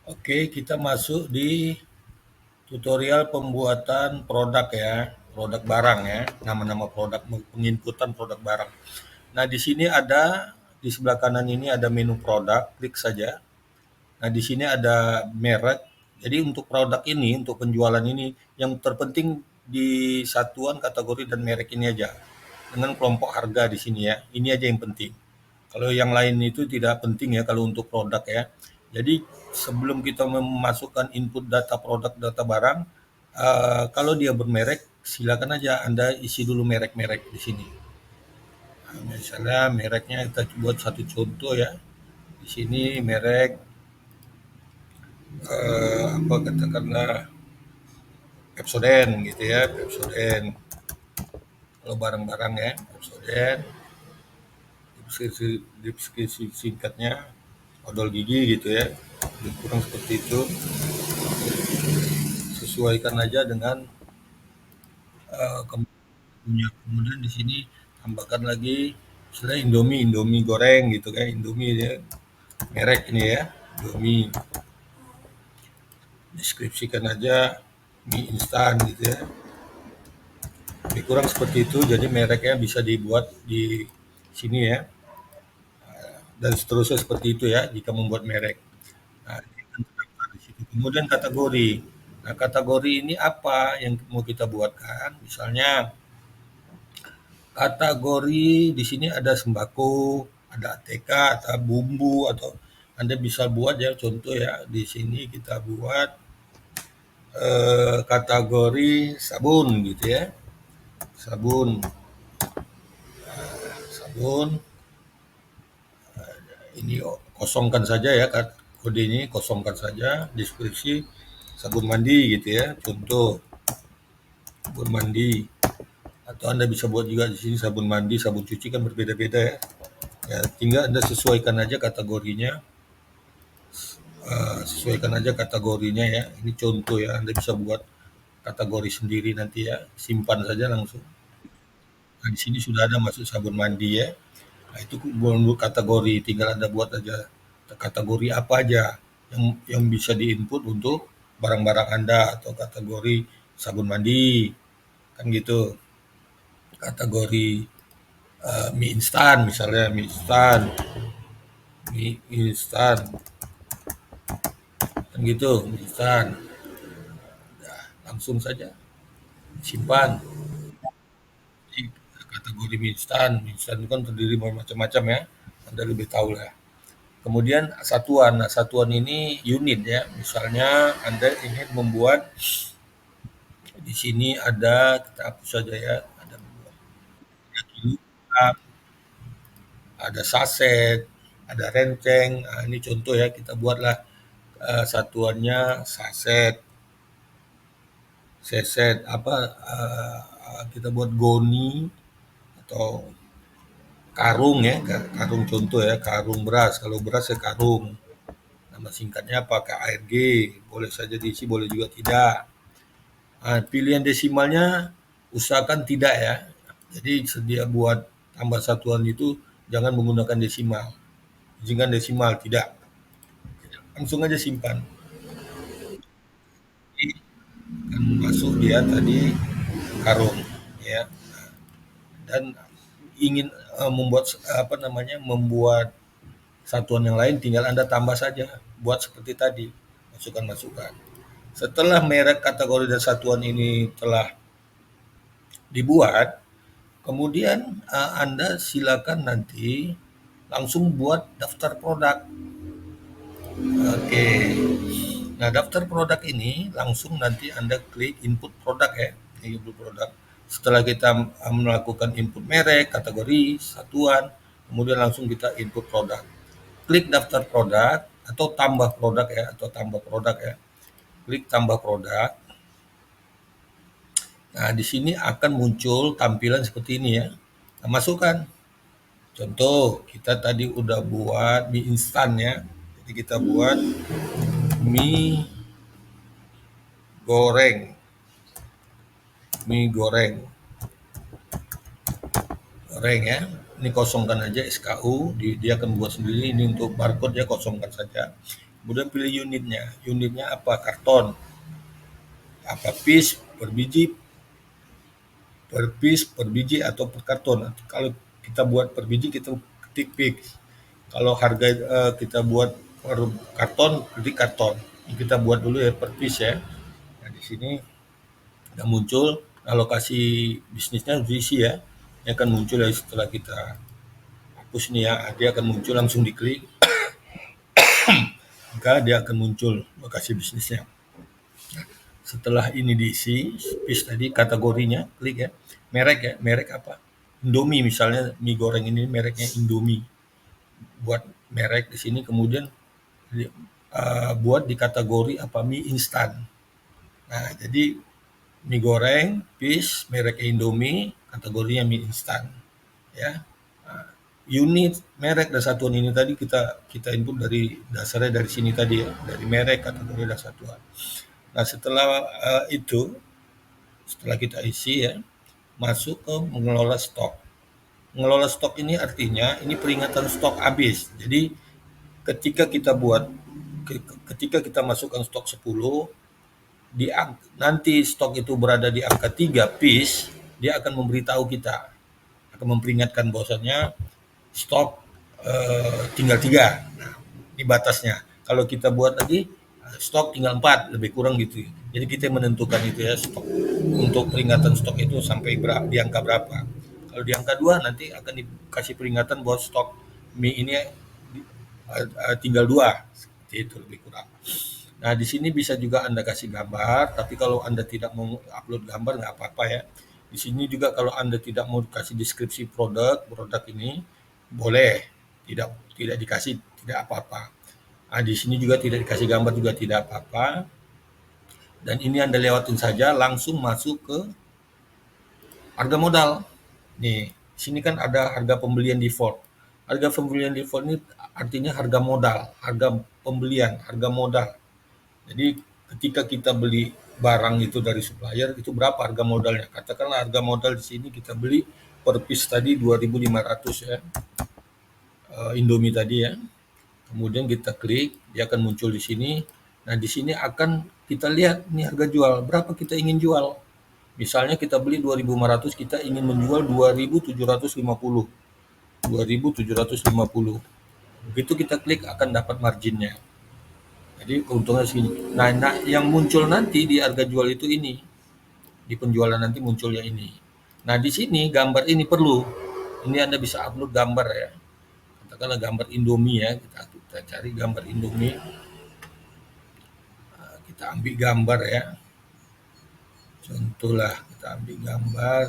Oke, kita masuk di tutorial pembuatan produk ya, produk barang ya, nama-nama produk, penginputan produk barang. Nah, di sini ada di sebelah kanan ini ada menu produk, klik saja. Nah, di sini ada merek. Jadi untuk produk ini, untuk penjualan ini, yang terpenting di satuan kategori dan merek ini aja. Dengan kelompok harga di sini ya. Ini aja yang penting. Kalau yang lain itu tidak penting ya kalau untuk produk ya. Jadi sebelum kita memasukkan input data produk, data barang, kalau dia bermerek, silakan aja Anda isi dulu merek-merek di sini. Nah, misalnya mereknya kita buat satu contoh ya. Di sini merek apa katakanlah Pepsodent gitu ya, Pepsodent. Kalau barang-barang ya, Pepsodent, deskripsi singkatnya, odol gigi gitu ya, lebih kurang seperti itu. Sesuaikan aja dengan kemudian di sini tambahkan lagi misalnya Indomie, Indomie goreng gitu kan, Indomie ya, merek ini ya, Indomie. Deskripsikan aja mie instan gitu ya. Lebih kurang seperti itu, jadi mereknya bisa dibuat di sini ya, dan seterusnya seperti itu ya, jika membuat merek. Nah, kemudian kategori. Nah, kategori ini apa yang mau kita buatkan? Misalnya kategori di sini ada sembako, ada ATK, atau bumbu, atau Anda bisa buat ya contoh ya di sini kita buat kategori sabun gitu ya, sabun, sabun ini kosongkan saja ya kode ini kosongkan saja deskripsi sabun mandi gitu ya contoh sabun mandi atau Anda bisa buat juga di sini sabun mandi, sabun cuci kan berbeda-beda ya. Ya, tinggal Anda sesuaikan aja kategorinya, sesuaikan aja kategorinya ya. Ini contoh ya, Anda bisa buat kategori sendiri nanti ya, simpan saja langsung. Nah, di sini sudah ada masuk sabun mandi ya. Nah, itu menurut kategori, tinggal Anda buat aja kategori apa aja yang bisa diinput untuk barang-barang Anda atau kategori sabun mandi kan gitu. Kategori mie instan misalnya mie instan kan gitu, mie instan. Langsung saja simpan. Jadi, kategori mie instan itu kan terdiri dari macam-macam ya. Anda lebih tahu lah. Kemudian satuan. Nah, satuan ini unit ya. Misalnya Anda ingin membuat di sini ada kita hapus saja ya. Ada kilogram, ada saset, ada renceng. Nah, ini contoh ya kita buatlah satuannya saset, seset apa kita buat goni atau karung ya, karung contoh ya, karung beras. Kalau beras ya karung. Nama singkatnya apa? KRG. Boleh saja diisi, boleh juga tidak. Nah, pilihan desimalnya usahakan tidak ya. Jadi sedia buat tambah satuan itu jangan menggunakan desimal. Jangan desimal, tidak. Langsung aja simpan. Jadi, akan masuk dia tadi karung ya. Dan ingin membuat apa namanya membuat satuan yang lain tinggal Anda tambah saja, buat seperti tadi, masukan-masukan. Setelah merek, kategori, dan satuan ini telah dibuat, kemudian Anda silakan nanti langsung buat daftar produk. Oke. Nah, daftar produk ini langsung nanti Anda klik input produk ya, input produk. Setelah kita melakukan input merek, kategori, satuan, kemudian langsung kita input produk. Klik daftar produk atau tambah produk ya, atau tambah produk ya. Klik tambah produk. Nah, di sini akan muncul tampilan seperti ini ya. Nah, masukkan. Contoh, kita tadi udah buat mie instan ya. Jadi kita buat mie goreng. Mie goreng. Goreng ya. Ini kosongkan aja SKU, dia akan buat sendiri. Ini untuk barcode ya, kosongkan saja. Kemudian pilih unitnya. Unitnya apa? Karton. Apa piece, per biji, per piece, per biji atau per karton. Kalau kita buat per biji kita ketik piece. Kalau harga kita buat per karton, ketik karton. Ini kita buat dulu ya per piece ya. Nah, di sini udah muncul alokasi bisnisnya diisi ya. Ini akan muncul ya setelah kita hapus nih ya. Dia akan muncul langsung diklik. Maka dia akan muncul lokasi bisnisnya. Setelah ini diisi, piece tadi kategorinya, klik ya. Merek apa? Indomie misalnya, mie goreng ini mereknya Indomie. Buat merek di sini, kemudian buat di kategori apa, mie instan. Nah, jadi mie goreng, piece, merek Indomie, kategorinya mie instan. Ya. Nah, unit, merek dan satuan ini tadi kita input dari dasarnya dari sini tadi ya, dari merek, kategori dan satuan. Nah, setelah kita isi ya, masuk ke mengelola stok. Mengelola stok ini artinya ini peringatan stok habis. Jadi ketika kita buat ketika kita masukkan stok 10, nanti stok itu berada di angka 3 piece, dia akan memberitahu kita, akan memperingatkan bahwasannya stok tinggal 3. Nah, ini batasnya. Kalau kita buat lagi stok tinggal 4, lebih kurang gitu. Jadi kita menentukan itu ya, stok untuk peringatan stok itu sampai di angka berapa. Kalau di angka 2 nanti akan dikasih peringatan bahwa stok mie ini tinggal 2. Seperti itu lebih kurang. Nah, di sini bisa juga Anda kasih gambar, tapi kalau Anda tidak mau upload gambar nggak apa-apa ya. Di sini juga kalau Anda tidak mau kasih deskripsi produk ini boleh, tidak tidak dikasih, tidak apa-apa. Nah, di sini juga tidak dikasih gambar juga tidak apa-apa. Dan ini Anda lewatin saja, langsung masuk ke harga modal. Nih, sini kan ada harga pembelian default. Harga pembelian default ini artinya harga modal, harga pembelian, harga modal. Jadi ketika kita beli barang itu dari supplier, itu berapa harga modalnya? Katakanlah harga modal di sini kita beli per piece tadi 2.500 ya. Indomie tadi ya. Kemudian kita klik, dia akan muncul di sini. Nah, di sini akan kita lihat nih harga jual, berapa kita ingin jual. Misalnya kita beli 2.500, kita ingin menjual 2.750. 2.750. Begitu kita klik akan dapat marginnya. Jadi keuntungan segini. Nah, yang muncul nanti di harga jual itu ini. Di penjualan nanti munculnya ini. Nah, di sini gambar ini perlu. Ini Anda bisa upload gambar ya. Katakanlah gambar Indomie ya. Kita cari gambar Indomie. Nah, kita ambil gambar ya. Contohlah kita ambil gambar.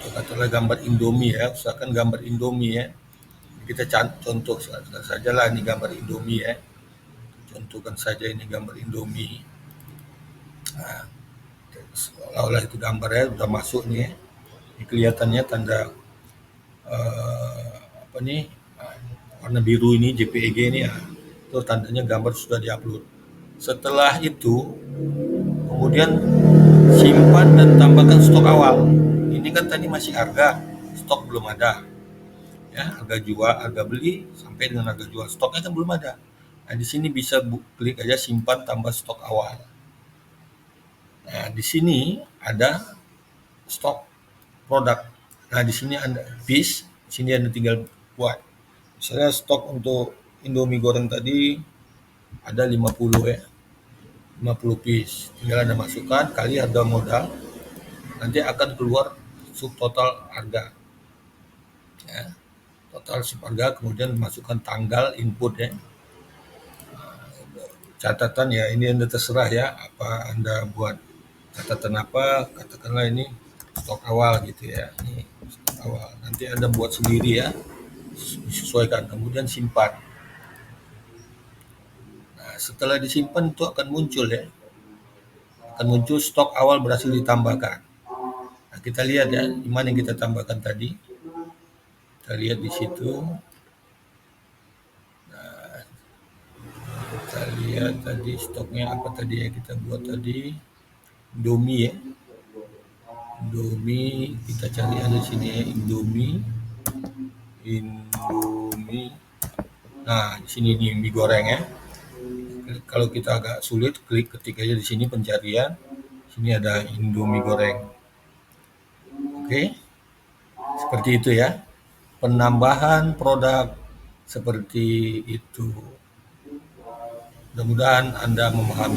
Katakanlah gambar Indomie ya. Usahakan gambar Indomie ya. Kita contoh saja lah ini gambar Indomie ya. Contohkan saja ini gambar Indomie. Nah, seolah-olah itu gambarnya udah masuk nih ya. Ini kelihatannya tanda apa nih warna biru ini JPEG ini ya. Itu tandanya gambar sudah diupload. Setelah itu kemudian simpan dan tambahkan stok awal. Ini kan tadi masih harga, stok belum ada. Ya, harga jual, harga beli sampai dengan harga jual. Stoknya kan belum ada. Nah, di sini bisa klik aja simpan tambah stok awal. Nah, di sini ada stok produk. Nah, di sini Anda piece, di sini Anda tinggal buat. Misalnya stok untuk Indomie goreng tadi ada 50 ya. 50 piece. Tinggal Anda masukkan kali harga modal. Nanti akan keluar subtotal harga. Ya. Total subharga, kemudian masukkan tanggal input ya. Catatan ya, ini Anda terserah ya, apa Anda buat catatan apa, katakanlah ini stok awal gitu ya, ini stok awal. Nanti Anda buat sendiri ya, disesuaikan, kemudian simpan. Nah, setelah disimpan itu akan muncul ya, akan muncul stok awal berhasil ditambahkan. Nah, kita lihat ya, di mana yang kita tambahkan tadi. Kita lihat di situ. Kita lihat tadi stoknya apa tadi ya kita buat tadi. Indomie ya. Indomie, kita cari ada sini ya, Indomie. Nah, di sini nih mie goreng ya. Kalau kita agak sulit, klik ketik aja di sini pencarian. Sini ada Indomie goreng. Oke, seperti itu ya. Penambahan produk seperti itu. Mudah-mudahan Anda memahami.